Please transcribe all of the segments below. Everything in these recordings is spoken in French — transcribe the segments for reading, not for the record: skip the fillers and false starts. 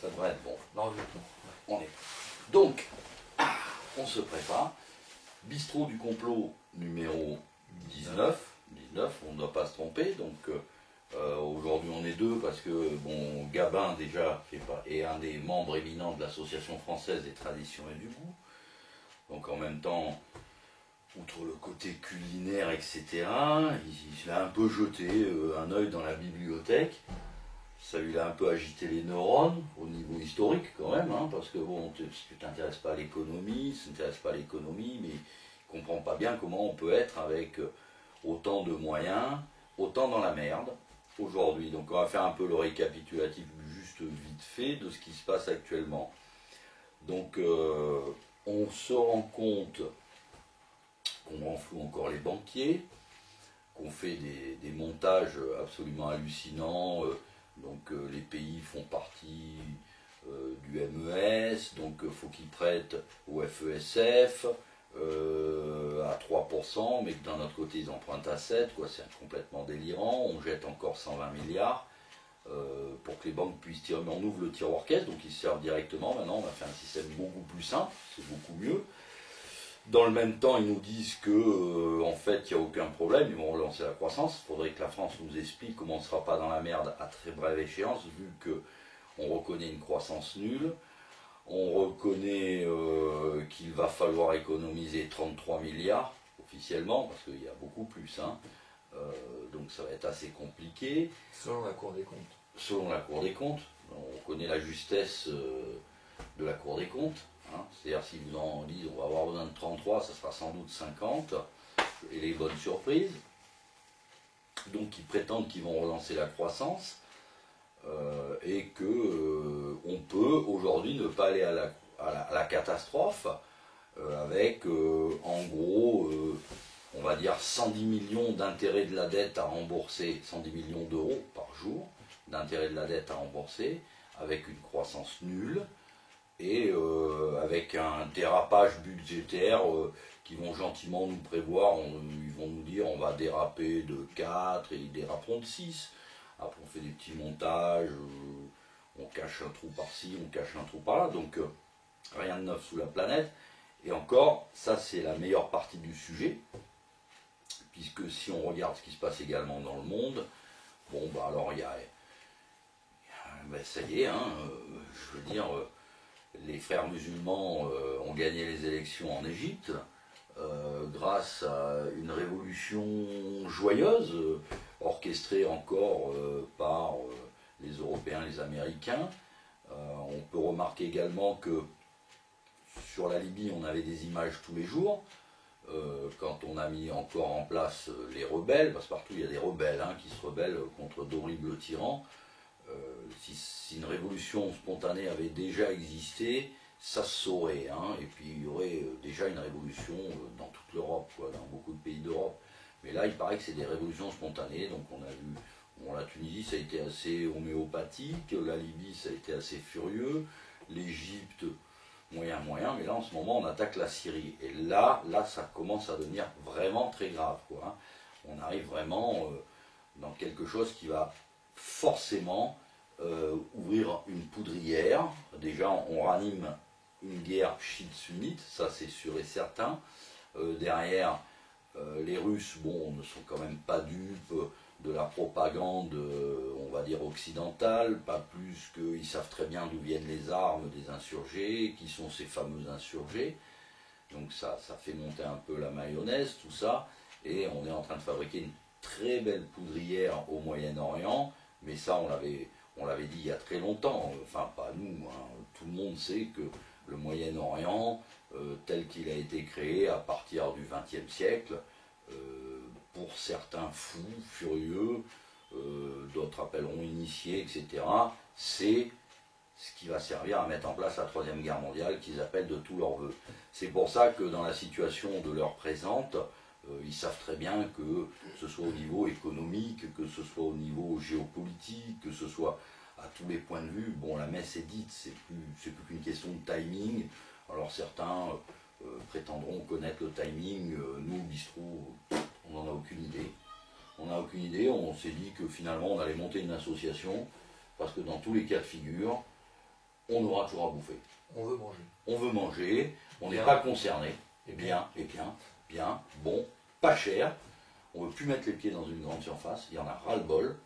Ça devrait être bon. Non, on est. Donc, on se prépare. Bistrot du complot numéro 19. On ne doit pas se tromper. Donc, aujourd'hui, on est deux parce que, bon, Gabin, déjà, est un des membres éminents de l'Association française des traditions et du goût. Donc, en même temps, outre le côté culinaire, etc., il a un peu jeté un œil dans la bibliothèque. Ça lui a un peu agité les neurones, au niveau historique quand même, hein, parce que bon, si tu t'intéresses pas à l'économie, mais il ne comprend pas bien comment on peut être avec autant de moyens, autant dans la merde aujourd'hui. Donc on va faire un peu le récapitulatif juste vite fait de ce qui se passe actuellement. Donc on se rend compte qu'on renfloue encore les banquiers, qu'on fait des montages absolument hallucinants. Donc les pays font partie du MES, donc il faut qu'ils prêtent au FESF à 3%, mais que d'un autre côté ils empruntent à 7%, quoi, c'est complètement délirant. On jette encore 120 milliards pour que les banques puissent tirer, mais on ouvre le tiroir caisse, donc ils se servent directement. Maintenant on a fait un système beaucoup plus simple, c'est beaucoup mieux. Dans le même temps, ils nous disent que, en fait, il n'y a aucun problème, ils vont relancer la croissance. Il faudrait que la France nous explique comment on ne sera pas dans la merde à très brève échéance, vu qu'on reconnaît une croissance nulle. On reconnaît qu'il va falloir économiser 33 milliards, officiellement, parce qu'il y a beaucoup plus. Hein. Donc ça va être assez compliqué. Selon la Cour des comptes. Selon la Cour des comptes. On connaît la justesse de la Cour des comptes. Hein. C'est-à-dire si vous en dites on va avoir besoin de 33, ça sera sans doute 50, et les bonnes surprises. Donc ils prétendent qu'ils vont relancer la croissance, et que on peut aujourd'hui ne pas aller à la catastrophe, avec en gros, on va dire 110 millions d'intérêts de la dette à rembourser, 110 millions d'euros par jour d'intérêts de la dette à rembourser, avec une croissance nulle, et avec un dérapage budgétaire qui vont gentiment nous prévoir, ils vont nous dire on va déraper de 4 et ils déraperont de 6. Après on fait des petits montages, on cache un trou par-ci, on cache un trou par-là, donc rien de neuf sous la planète. Et encore, ça c'est la meilleure partie du sujet, puisque si on regarde ce qui se passe également dans le monde, bon bah alors il y a ben, ça y est, hein, je veux dire, les frères musulmans ont gagné les élections en Égypte grâce à une révolution joyeuse, orchestrée encore par les Européens, les Américains. On peut remarquer également que sur la Libye, on avait des images tous les jours. Quand on a mis encore en place les rebelles, parce que partout il y a des rebelles qui se rebellent contre d'horribles tyrans. Si une révolution spontanée avait déjà existé, ça se saurait, et puis il y aurait déjà une révolution dans toute l'Europe, dans beaucoup de pays d'Europe. Mais là, il paraît que c'est des révolutions spontanées, donc on a vu, bon, la Tunisie, ça a été assez homéopathique, la Libye, ça a été assez furieux, l'Égypte, moyen, mais là, en ce moment, on attaque la Syrie. Et là, ça commence à devenir vraiment très grave, On arrive vraiment dans quelque chose qui va forcément ouvrir une poudrière. Déjà, on ranime une guerre chiite-sunnite, ça c'est sûr et certain. Derrière, les Russes, bon, ne sont quand même pas dupes de la propagande, on va dire occidentale, pas plus qu'ils savent très bien d'où viennent les armes des insurgés, qui sont ces fameux insurgés. Donc ça fait monter un peu la mayonnaise, tout ça, et on est en train de fabriquer une très belle poudrière au Moyen-Orient, mais ça on l'avait dit il y a très longtemps, enfin pas nous, tout le monde sait que le Moyen-Orient, tel qu'il a été créé à partir du XXe siècle, pour certains fous, furieux, d'autres appelleront initiés, etc., c'est ce qui va servir à mettre en place la Troisième Guerre mondiale qu'ils appellent de tous leurs voeux. C'est pour ça que dans la situation de l'heure présente, ils savent très bien que ce soit au niveau économique, que ce soit au niveau géopolitique, que ce soit à tous les points de vue, bon, la messe est dite, c'est plus qu'une question de timing. Alors certains prétendront connaître le timing, nous, au bistrot, on n'en a aucune idée. On n'a aucune idée, on s'est dit que finalement on allait monter une association, parce que dans tous les cas de figure, on aura toujours à bouffer. On veut manger. On veut manger, on n'est pas concerné. Et bien, bon, pas cher. On ne veut plus mettre les pieds dans une grande surface, il y en a ras-le-bol.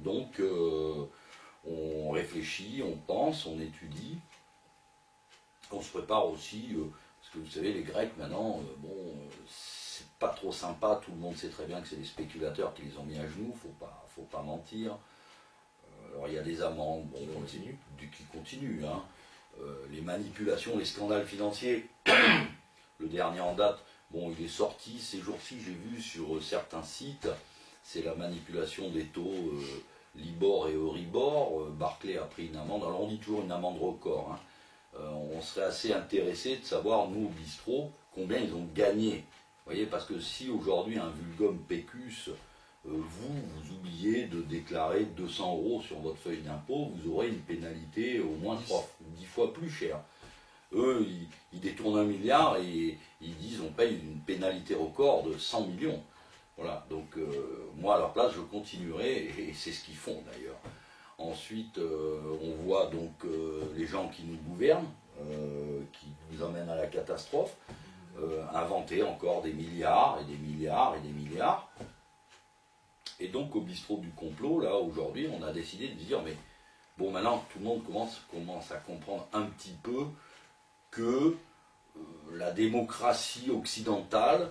Donc, on réfléchit, on pense, on étudie. On se prépare aussi, parce que vous savez, les Grecs maintenant, c'est pas trop sympa, tout le monde sait très bien que c'est les spéculateurs qui les ont mis à genoux, faut pas mentir. Alors il y a des amendes qui continuent, hein. Les manipulations, les scandales financiers, le dernier en date, bon, il est sorti ces jours-ci, j'ai vu sur certains sites, c'est la manipulation des taux Libor et Euribor. Barclay a pris une amende, alors on dit toujours une amende record, hein. On serait assez intéressé de savoir, nous, au bistrot, combien ils ont gagné. Vous voyez, parce que si aujourd'hui un vulgum pécus, vous oubliez de déclarer 200 € sur votre feuille d'impôt, vous aurez une pénalité au moins 10 fois plus chère. Eux, ils détournent 1 milliard et ils disent on paye une pénalité record de 100 millions. Voilà, donc moi à leur place je continuerai, et c'est ce qu'ils font d'ailleurs. Ensuite, on voit donc les gens qui nous gouvernent, qui nous emmènent à la catastrophe, inventer encore des milliards et des milliards et des milliards. Et donc au bistrot du complot, là aujourd'hui, on a décidé de dire, mais bon, maintenant tout le monde commence à comprendre un petit peu que la démocratie occidentale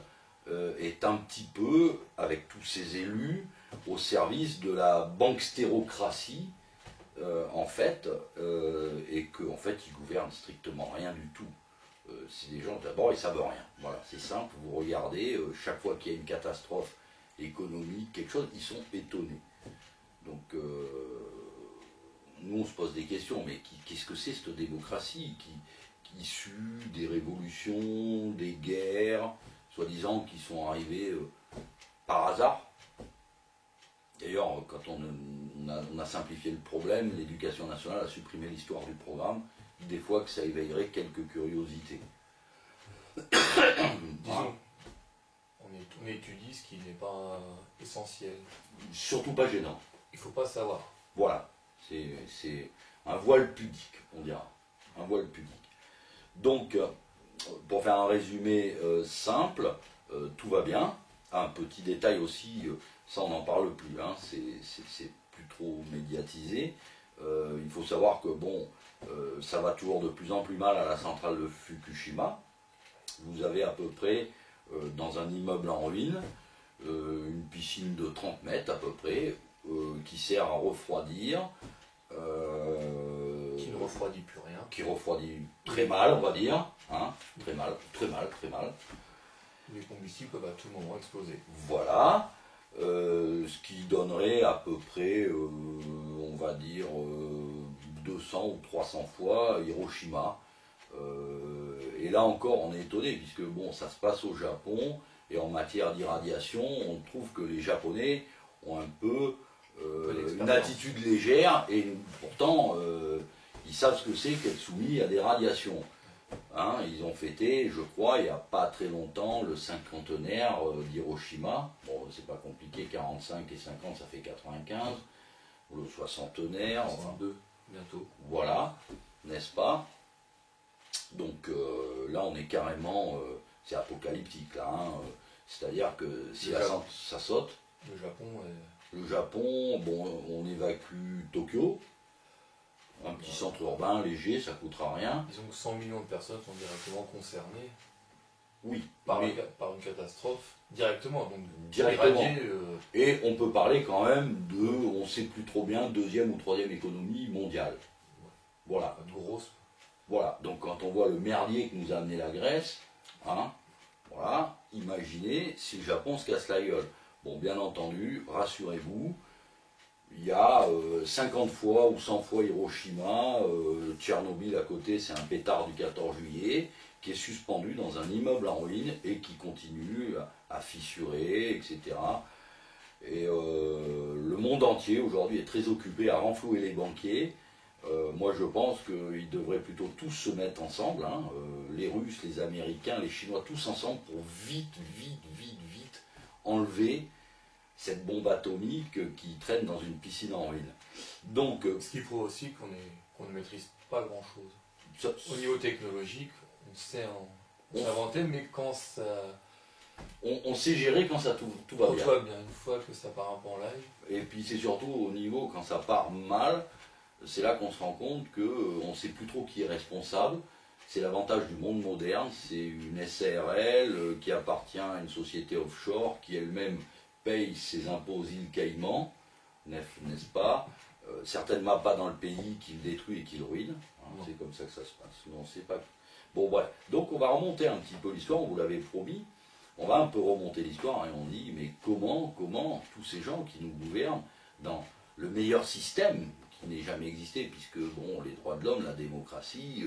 est un petit peu, avec tous ses élus, au service de la bankstérocratie, en fait, et qu'en fait, ils gouvernent strictement rien du tout. C'est des gens, d'abord, ils savent rien. Voilà, c'est simple, vous regardez, chaque fois qu'il y a une catastrophe économique, quelque chose, ils sont étonnés. Donc, nous, on se pose des questions, mais qu'est-ce que c'est cette démocratie qui issue des révolutions, des guerres, soi-disant, qui sont arrivées par hasard? D'ailleurs, quand on a simplifié le problème, l'éducation nationale a supprimé l'histoire du programme, des fois que ça éveillerait quelques curiosités. Disons, on étudie ce qui n'est pas essentiel. Surtout pas gênant. Il ne faut pas savoir. Voilà, c'est un voile pudique, on dira. Un voile pudique. Donc, pour faire un résumé simple, tout va bien. Un petit détail aussi, ça on n'en parle plus, hein, c'est plus trop médiatisé. Il faut savoir que bon, ça va toujours de plus en plus mal à la centrale de Fukushima. Vous avez à peu près, dans un immeuble en ruine, une piscine de 30 mètres à peu près, qui sert à refroidir. Qui ne refroidit plus rien. Qui refroidit très mal, on va dire. Hein, très mal, très mal, très mal. Les combustibles peuvent à tout moment exploser. Voilà. Ce qui donnerait à peu près, on va dire, 200 ou 300 fois Hiroshima. Et là encore, on est étonné, puisque bon, ça se passe au Japon, et en matière d'irradiation, on trouve que les Japonais ont un peu une attitude légère, et pourtant, ils savent ce que c'est qu'être soumis à des radiations. Hein, ils ont fêté, je crois, il n'y a pas très longtemps, le cinquantenaire d'Hiroshima. Bon, c'est pas compliqué, 45 et 50, ça fait 95. Le soixantenaire. 62, bientôt. Voilà, n'est-ce pas? Donc là, on est carrément, c'est apocalyptique, là. Hein, c'est-à-dire que si ça saute. Le Japon, bon, on évacue Tokyo. Un petit centre urbain léger, ça ne coûtera rien. Disons que 100 millions de personnes sont directement concernées. Oui. Par une catastrophe. Directement. Donc, directement. Et on peut parler quand même de, on ne sait plus trop bien, deuxième ou troisième économie mondiale. Voilà. Grosse. Voilà. Donc quand on voit le merdier que nous a amené la Grèce, hein, voilà, imaginez si le Japon se casse la gueule. Bon, bien entendu, rassurez-vous, il y a 50 fois ou 100 fois Hiroshima, Tchernobyl à côté, c'est un pétard du 14 juillet, qui est suspendu dans un immeuble en ruine et qui continue à fissurer, etc. Et le monde entier aujourd'hui est très occupé à renflouer les banquiers. Moi je pense qu'ils devraient plutôt tous se mettre ensemble, hein, les Russes, les Américains, les Chinois, tous ensemble pour vite enlever cette bombe atomique qui traîne dans une piscine en ruine. Donc, ce qu'il faut aussi qu'on on ne maîtrise pas grand-chose. Ça, Au niveau technologique, on sait inventer, mais quand ça... on sait gérer quand ça tout va Quand bien. tout va bien, une fois que ça part un peu en live. Et puis c'est surtout au niveau quand ça part mal, c'est là qu'on se rend compte qu'on ne sait plus trop qui est responsable. C'est l'avantage du monde moderne, c'est une SARL qui appartient à une société offshore qui elle-même paye ses impôts aux îles Caïmans, n'est-ce pas? Certainement pas dans le pays qui le détruit et qui le ruine. Hein, c'est comme ça que ça se passe. Mais on sait pas. Bon bref, donc on va remonter un petit peu l'histoire, on vous l'avait promis. On va un peu remonter l'histoire et on dit mais comment tous ces gens qui nous gouvernent dans le meilleur système qui n'ait jamais existé, puisque bon, les droits de l'homme, la démocratie,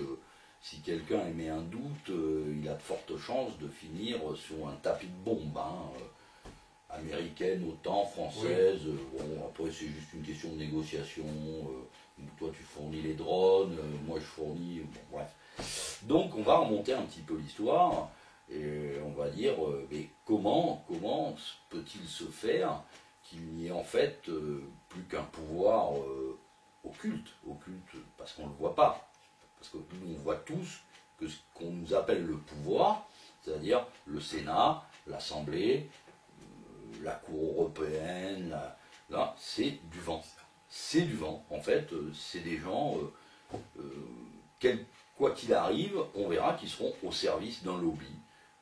si quelqu'un émet un doute, il a de fortes chances de finir sur un tapis de bombe, hein, américaine autant, française, bon, après c'est juste une question de négociation, toi tu fournis les drones, moi je fournis, bon, bref. Donc on va remonter un petit peu l'histoire, et on va dire, mais comment peut-il se faire qu'il n'y ait en fait plus qu'un pouvoir occulte, parce qu'on ne le voit pas, parce que nous on voit tous que ce qu'on nous appelle le pouvoir, c'est-à-dire le Sénat, l'Assemblée, la Cour européenne, là, c'est du vent. C'est du vent, en fait, c'est des gens, quoi qu'il arrive, on verra qu'ils seront au service d'un lobby.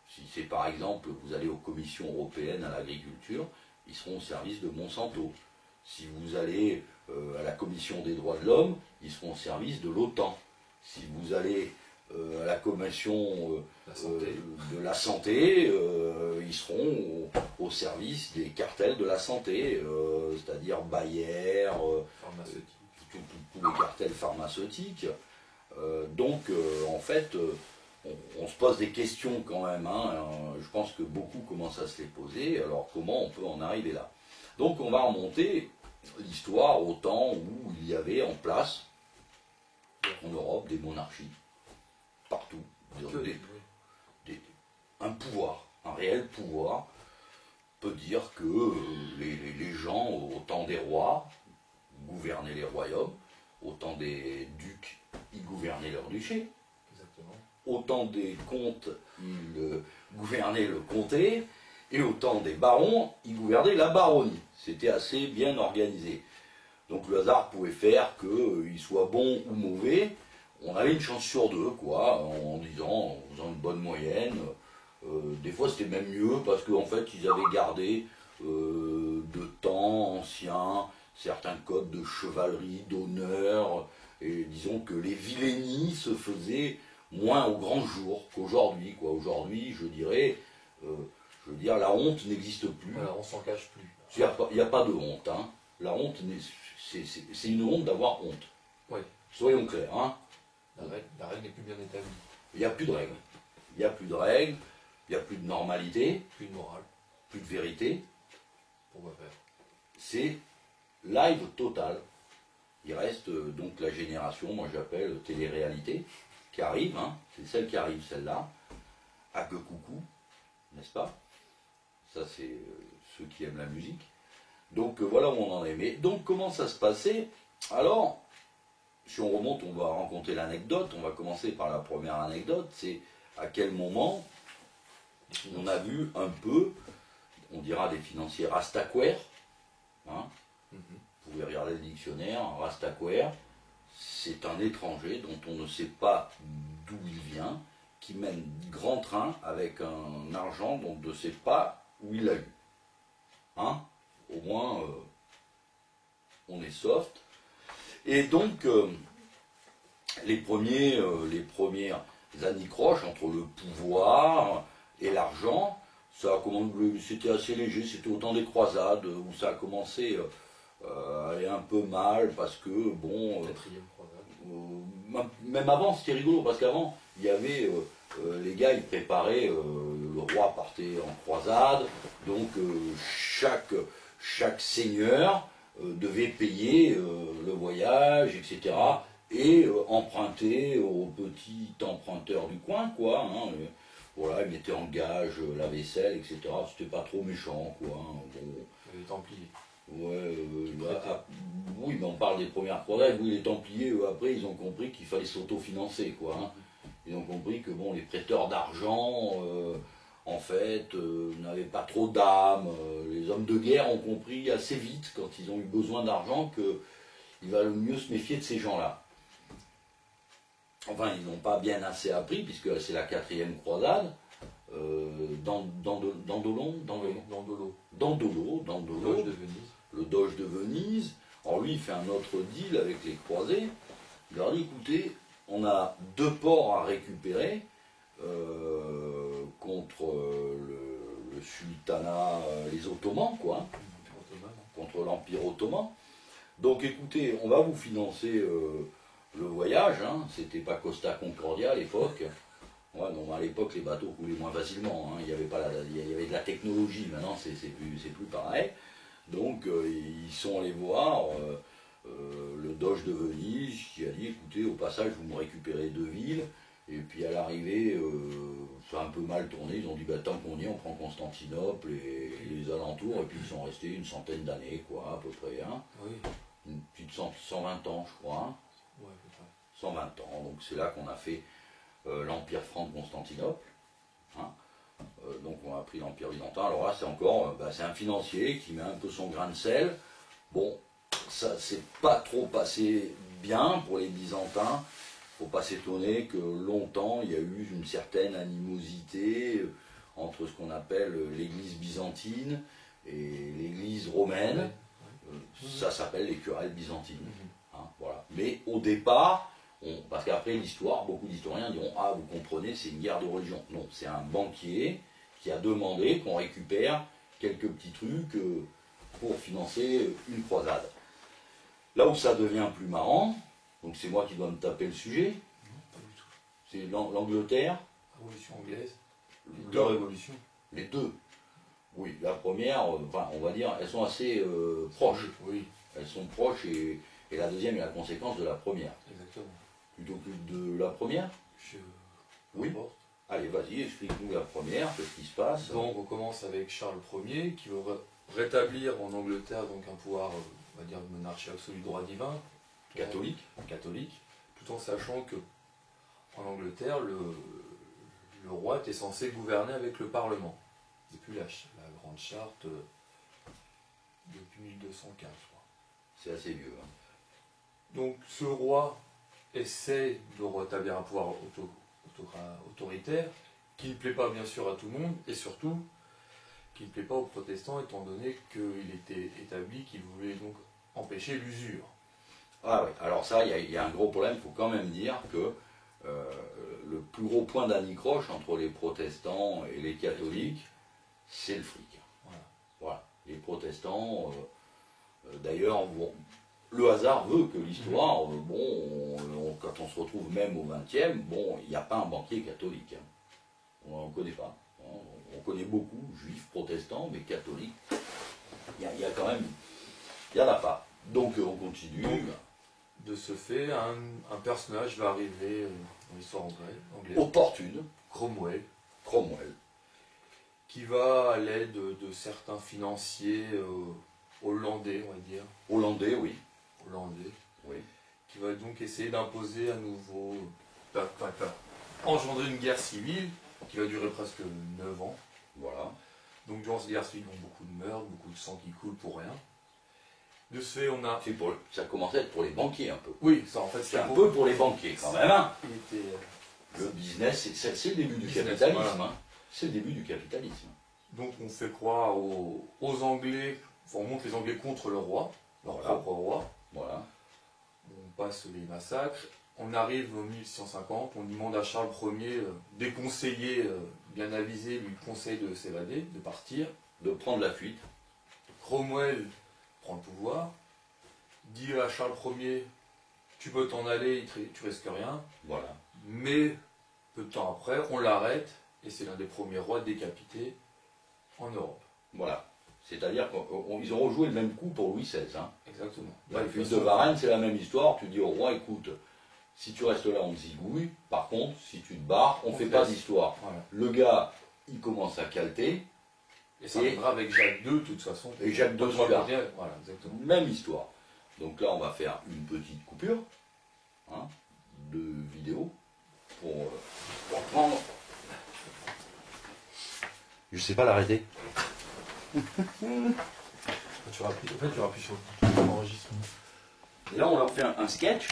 Si c'est par exemple, vous allez aux commissions européennes à l'agriculture, ils seront au service de Monsanto. Si vous allez à la commission des droits de l'homme, ils seront au service de l'OTAN. Si vous allez à la commission de la santé, ils seront au service des cartels de la santé, c'est-à-dire Bayer, tous les cartels pharmaceutiques. Donc, en fait, on se pose des questions quand même. Hein, je pense que beaucoup commencent à se les poser. Alors, comment on peut en arriver là? Donc, on va remonter l'histoire au temps où il y avait en place, en Europe, des monarchies. Partout. Un pouvoir, un réel pouvoir, peut dire que les gens, au temps des rois, gouvernaient les royaumes, au temps des ducs, ils gouvernaient leur duché, au temps des comtes, ils gouvernaient le comté, et au temps des barons, ils gouvernaient la baronnie. C'était assez bien organisé. Donc le hasard pouvait faire qu'ils soient bons ou mauvais. On avait une chance sur deux, quoi, en faisant une bonne moyenne. Des fois c'était même mieux parce qu'en fait ils avaient gardé de temps anciens certains codes de chevalerie, d'honneur, et disons que les vilainies se faisaient moins au grand jour qu'aujourd'hui, quoi. Aujourd'hui, je veux dire, la honte n'existe plus. Alors on s'en cache plus. Il n'y a pas de honte, hein. La honte, c'est une honte d'avoir honte. Oui. Soyons clairs, hein. La règle n'est plus bien établie. Il n'y a plus de règles. Il n'y a plus de règles, il n'y a plus de normalité. Plus de morale. Plus de vérité. Pourquoi faire? C'est live total. Il reste donc la génération, moi j'appelle télé-réalité, qui arrive, hein. C'est celle qui arrive, celle-là. À que coucou, n'est-ce pas? Ça c'est ceux qui aiment la musique. Donc voilà où on en est. Mais donc comment ça se passait? Alors, si on remonte, on va raconter l'anecdote. On va commencer par la première anecdote. C'est à quel moment on a vu un peu, on dira des financiers rastaquaires. Hein, vous pouvez regarder le dictionnaire, rastaquaire, c'est un étranger dont on ne sait pas d'où il vient, qui mène grand train avec un argent dont on ne sait pas où il l'a eu. Hein? Au moins, on est soft. Et donc, les premières anicroches entre le pouvoir et l'argent, c'était assez léger, c'était au temps des croisades, où ça a commencé à aller un peu mal, parce que, bon... même avant, c'était rigolo, parce qu'avant, il y avait... les gars, ils préparaient, le roi partait en croisade, donc chaque seigneur devait payer le voyage, etc., et emprunter aux petits emprunteurs du coin, quoi. Hein, voilà, ils mettaient en gage la vaisselle, etc. C'était pas trop méchant, quoi. Hein, bon. Les Templiers. Ouais, oui, mais on parle des premières croisades. Oui, les Templiers, eux, après, ils ont compris qu'il fallait s'autofinancer, quoi. Hein. Ils ont compris que bon, les prêteurs d'argent, en fait, n'avaient pas trop d'âme. Les hommes de guerre ont compris assez vite, quand ils ont eu besoin d'argent, qu'il va le mieux se méfier de ces gens-là. Enfin, ils n'ont pas bien assez appris, puisque c'est la 4e croisade. Dandolo, Doge de Venise. le Doge de Venise. Alors lui, il fait un autre deal avec les croisés. Il leur dit, écoutez, on a 2 ports à récupérer contre le sultanat, les Ottomans, quoi, contre l'Empire ottoman. Donc écoutez, on va vous financer le voyage. Hein. C'était pas Costa Concordia à l'époque. Ouais, non, à l'époque, les bateaux coulaient moins facilement. Hein. Il y avait de la technologie. Maintenant, c'est plus pareil. Donc, ils sont allés voir le Doge de Venise qui a dit, écoutez, au passage, vous me récupérez 2 villes. Et puis, à l'arrivée, ça a un peu mal tourné. Ils ont dit, bah, tant qu'on y est, on prend Constantinople et les alentours. Et puis, ils sont restés une centaine d'années, quoi, à peu près. Hein. Oui. Une petite 120 ans, je crois. Hein. Ouais, à peu près. 120 ans. Donc, c'est là qu'on a fait l'Empire franc de Constantinople. Hein. Donc on a pris l'Empire byzantin. Alors là c'est encore, c'est un financier qui met un peu son grain de sel. Bon, ça s'est pas trop passé bien pour les Byzantins. Faut pas s'étonner que longtemps il y a eu une certaine animosité entre ce qu'on appelle l'Église byzantine et l'Église romaine. Ça s'appelle les querelles byzantines. Hein, voilà. Mais au départ, parce qu'après l'histoire, beaucoup d'historiens diront, ah vous comprenez, c'est une guerre de religion. Non, c'est un banquier qui a demandé qu'on récupère quelques petits trucs pour financer une croisade. Là où ça devient plus marrant, donc c'est moi qui dois me taper le sujet, Non, pas du tout. c'est l'Angleterre. Révolution anglaise. Les La révolution. Les 2. Oui, la première, enfin, on va dire, elles sont assez proches. Oui, Elles sont proches et la deuxième est la conséquence de la première. exactement. Tu t'occupes de la première? Oui. Importe. Allez, vas-y, explique-nous la première, qu'est-ce qui se passe? Donc on commence avec Charles Ier qui veut rétablir en Angleterre donc un pouvoir, on va dire, de monarchie absolue droit divin, Catholique. catholique, tout en sachant que en Angleterre le roi était censé gouverner avec le Parlement depuis la grande charte depuis 1215, je crois. C'est assez vieux. Hein. Donc ce roi essaie de rétablir un pouvoir autoritaire qui ne plaît pas bien sûr à tout le monde et surtout qui ne plaît pas aux protestants étant donné qu'il était établi qu'il voulait donc empêcher l'usure. Ah oui, alors ça, il y a un gros problème, il faut quand même dire que le plus gros point d'anicroche entre les protestants et les catholiques, c'est le fric. Voilà. Les protestants, d'ailleurs, le hasard veut que l'histoire, quand on se retrouve même au XXe, il n'y a pas un banquier catholique. Hein. On n'en connaît pas. Hein. On connaît beaucoup, juifs, protestants, mais catholiques, il y a quand même, il n'y en a pas. Donc on continue. Donc, de ce fait, un personnage va arriver dans l'histoire anglaise, Opportune. Cromwell, qui va à l'aide de certains financiers hollandais, on va dire. Hollandais, oui. Oui. Qui va donc essayer d'imposer à nouveau, engendrer une guerre civile qui va durer presque 9 ans. Voilà. Donc durant cette guerre civile, beaucoup de meurtres, beaucoup de sang qui coule pour rien. De ce fait, on a... Ça commençait à être pour les banquiers un peu. Oui, ça en fait c'est un peu pour les banquiers quand même. Hein. Le business, c'est le début du capitalisme. Voilà. Hein. C'est le début du capitalisme. Donc on fait croire aux Anglais, on monte les Anglais contre le roi, leur propre roi. Voilà. On passe les massacres. On arrive en 1650, on demande à Charles Ier, des conseillers bien avisés, lui conseille de s'évader, de partir. De prendre la fuite. Cromwell prend le pouvoir, dit à Charles Ier, tu peux t'en aller, tu risques rien. Voilà. Mais peu de temps après, on l'arrête, et c'est l'un des premiers rois décapités en Europe. Voilà. C'est-à-dire qu'ils ont rejoué le même coup pour Louis XVI. Hein. Exactement. La fuite de Varennes, c'est la même histoire. Tu dis au roi, écoute, si tu restes là, on te zigouille. Par contre, si tu te barres, on ne fait pas d'histoire. Voilà. Le gars, il commence à calter. Et ça viendra avec Jacques II, de toute façon. Et Jacques II, celui-là. Voilà, exactement. Même histoire. Donc là, on va faire une petite coupure hein, de vidéo pour prendre. Je sais pas l'arrêter. Tu rappuies sur le bouton d'enregistrement. Et là, on leur fait un sketch.